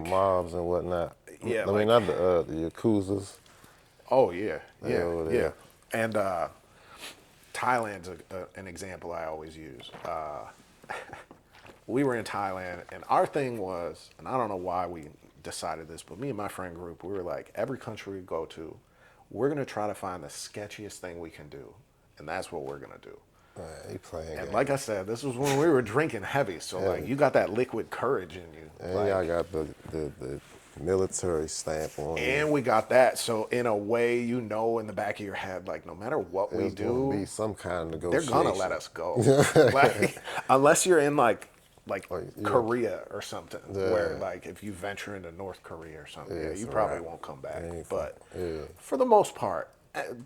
mobs and whatnot. Yeah, I mean, not the Yakuzas. oh yeah, They yeah, over yeah. there. And Thailand's an example I always use. We were in Thailand, and our thing was, and I don't know why we decided this, but me and my friend group, we were like, every country we go to, we're gonna try to find the sketchiest thing we can do, and that's what we're gonna do. Man, he playing And like I games. said, this was when we were drinking heavy, so like Heavy. you got that liquid courage in you, And y'all like, got the military stamp on you. and we got that. So in a way, you know, in the back of your head, like no matter what we There's going to do, be some kind of they're gonna negotiation. let us go. Like unless you're in like Like, you're, Korea or something, where yeah, like if you venture into North Korea or something, yeah, yeah, it's you a probably wrap. won't come back. Ain't But yeah. for the most part,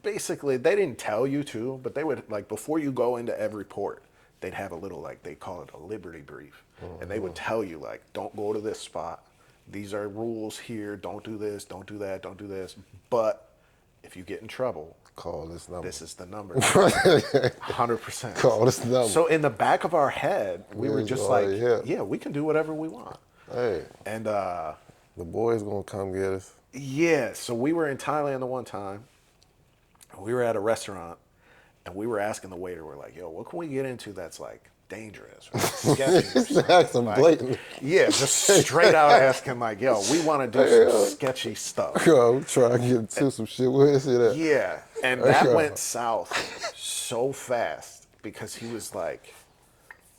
basically they didn't tell you to, but they would like before you go into every port, they'd have a little like they call it a liberty brief, and they would tell you like don't go to this spot. These are rules here. Don't do this. Don't do that. Don't do this. But if you get in trouble, Call this number. this is the number. 100%. Call this number. So in the back of our head, we were Yeah, just oh, like, yeah. yeah, we can do whatever we want. Hey, And the boys going to come get us. yeah, so we were in Thailand the one time. We were at a restaurant, and we were asking the waiter, we're like, yo, what can we get into that's like dangerous or sketchy or something? Ask them Like, blatantly. yeah, just straight out asking like, yo, we want to do some sketchy stuff. Yo, I'm trying to get into some shit. Where is it at? Yeah, and that went south so fast because he was like,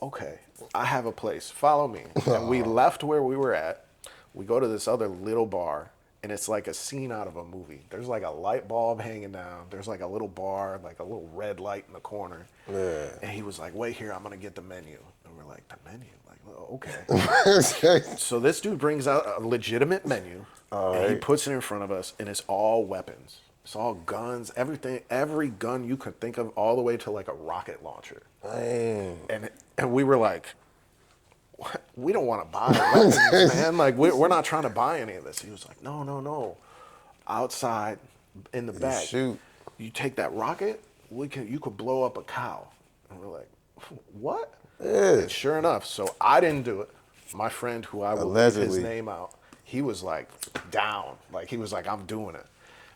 okay, I have a place, follow me. And we left where we were at. We go to this other little bar, and it's like a scene out of a movie. There's like a light bulb hanging down. There's like a little bar, like a little red light in the corner. Yeah. And he was like, wait here, I'm gonna get the menu. And we're like, the menu? Like, oh, okay. So this dude brings out a legitimate menu, and he puts it in front of us, and it's all weapons. It's all guns, everything, every gun you could think of, all the way to like a rocket launcher. Dang. And we were like, what? We don't want to buy weapons, man. Like we're not trying to buy any of this. He was like, no, no, no. Outside, in the back, shoot. you take that rocket, you could blow up a cow. And we're like, what? Yeah. And sure enough, so I didn't do it. My friend, who I will leave his Allegedly. name out, he was like down. Like he was like, I'm doing it.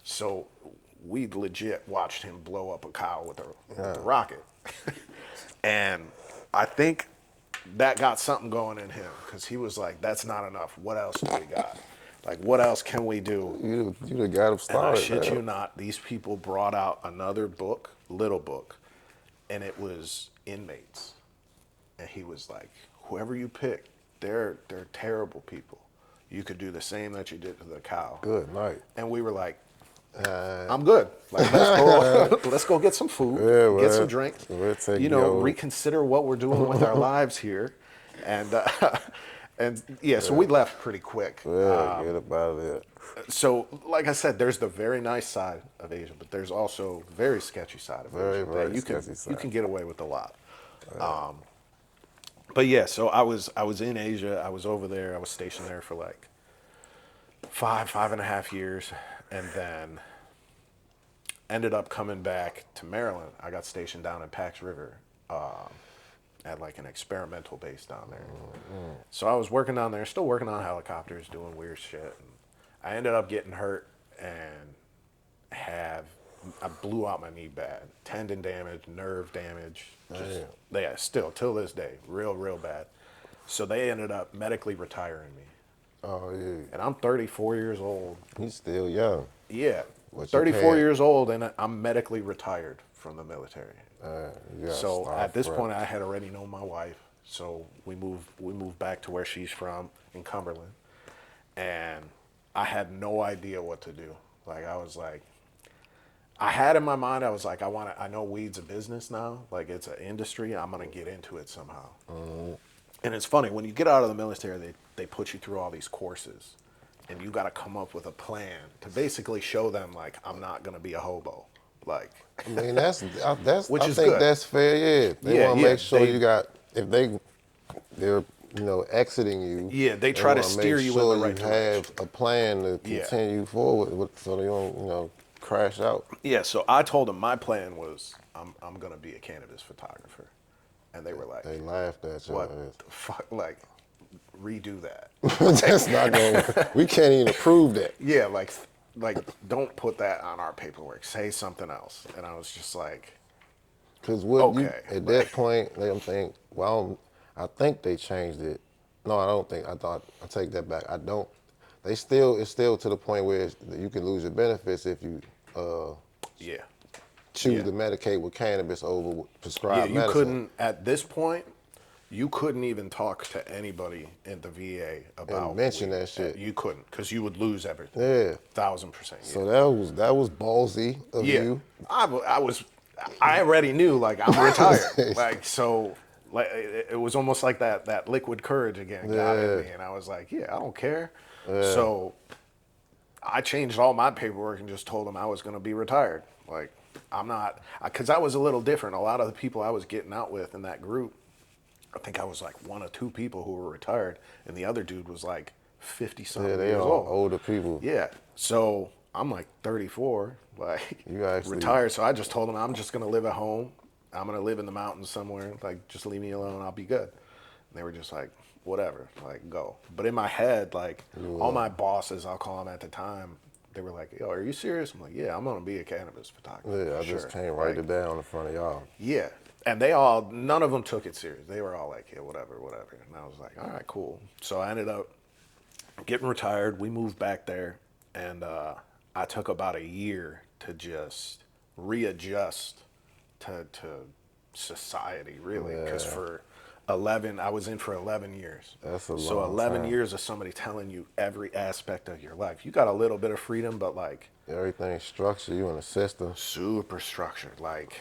So we legit watched him blow up a cow with the rocket. And I think that got something going in him because he was like, that's not enough. What else do we got? Like, what else can we do? You done got him And I started. shit man. you not, these people brought out another book, little book, and it was inmates. And he was like, whoever you pick, they're terrible people. You could do the same that you did to the cow. Good night. And we were like, I'm good. Like, let's go get some food, Yeah, get some man. drink, We'll take you know, you. reconsider what we're doing with our lives here. And and yeah, so we left pretty quick. Yeah, get up out of there. So, like I said, there's the very nice side of Asia, but there's also very sketchy side of Very, Asia. very that you can sketchy side. you can get away with a lot. But yeah, so I was in Asia. I was over there. I was stationed there for like 5.5 years, and then ended up coming back to Maryland. I got stationed down in Pax River at like an experimental base down there. So I was working down there, still working on helicopters, doing weird shit. And I ended up getting hurt and I blew out my knee bad. Tendon damage, nerve damage. Just, yeah, still, till this day, real bad. So they ended up medically retiring me. Oh, yeah. And I'm 34 years old. He's still young. Yeah, What you 34 paying? years old, and I'm medically retired from the military. You gotta So start at this fresh. point, I had already known my wife. So we moved back to where she's from in Cumberland, and I had no idea what to do. Like I was like, I had in my mind, I was like, I know weed's a business now. Like it's an industry. I'm gonna get into it somehow. And it's funny when you get out of the military, they put you through all these courses, and you got to come up with a plan to basically show them like I'm not gonna be a hobo. Like I mean, that's Which I is think good. that's fair. Yeah, they Yeah, want to yeah, make sure they- you got if they're exiting you. Yeah, they try to wanna steer make you in sure the right you have direction. a plan to Yeah. continue forward with, so they don't crash out. Yeah, so I told them my plan was I'm gonna be a cannabis photographer, and they were like, They laughed at you. "What the fuck?" Like, redo that. That's not going. We can't even approve that. Yeah, like don't put that on our paperwork. Say something else. And I was just like, Because what you okay, at like, that point, let them think. Well, I think they changed it. No, I don't think. I take that back. I don't. It's still to the point where you can lose your benefits if you yeah, choose yeah, to medicate with cannabis over yeah. prescribed You medicine couldn't at this point. You couldn't even talk to anybody in the VA and about mention weed. that shit. You couldn't, because you would lose everything. Yeah. 1000%. Yeah. So that was ballsy of Yeah. you. I already knew, like, I'm retired. Like, so, like, it was almost like that liquid courage again got in Yeah. me. And I was like, yeah, I don't care. So I changed all my paperwork and just told them I was going to be retired. Like, I'm not, because I was a little different. A lot of the people I was getting out with in that group, I think I was like one or two people who were retired, and the other dude was like 50 Yeah, something they years are old. older people. Yeah. So I'm like 34, like You actually retired. So I just told him I'm just gonna live at home. I'm gonna live in the mountains somewhere. Like, just leave me alone. I'll be good. And they were just like, whatever, like, go. But in my head, like, all my bosses, I'll call them at the time, they were like, yo, are you serious? I'm like, yeah, I'm gonna be a cannabis photographer. Yeah, For I just sure. can't write Like, it down in front of y'all. yeah. And none of them took it serious. They were all like, yeah, whatever, whatever. And I was like, all right, cool. So I ended up getting retired. We moved back there. And I took about a year to just readjust to society, really. Because for 11, I was in for 11 years. That's a So long 11 time. years of somebody telling you every aspect of your life. You got a little bit of freedom, but like, Everything's structured. You in a system. super structured, like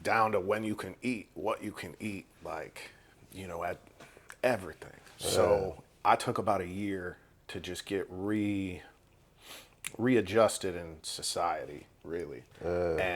down to when you can eat, what you can eat, like, at everything. So I took about a year to just get readjusted in society, really. And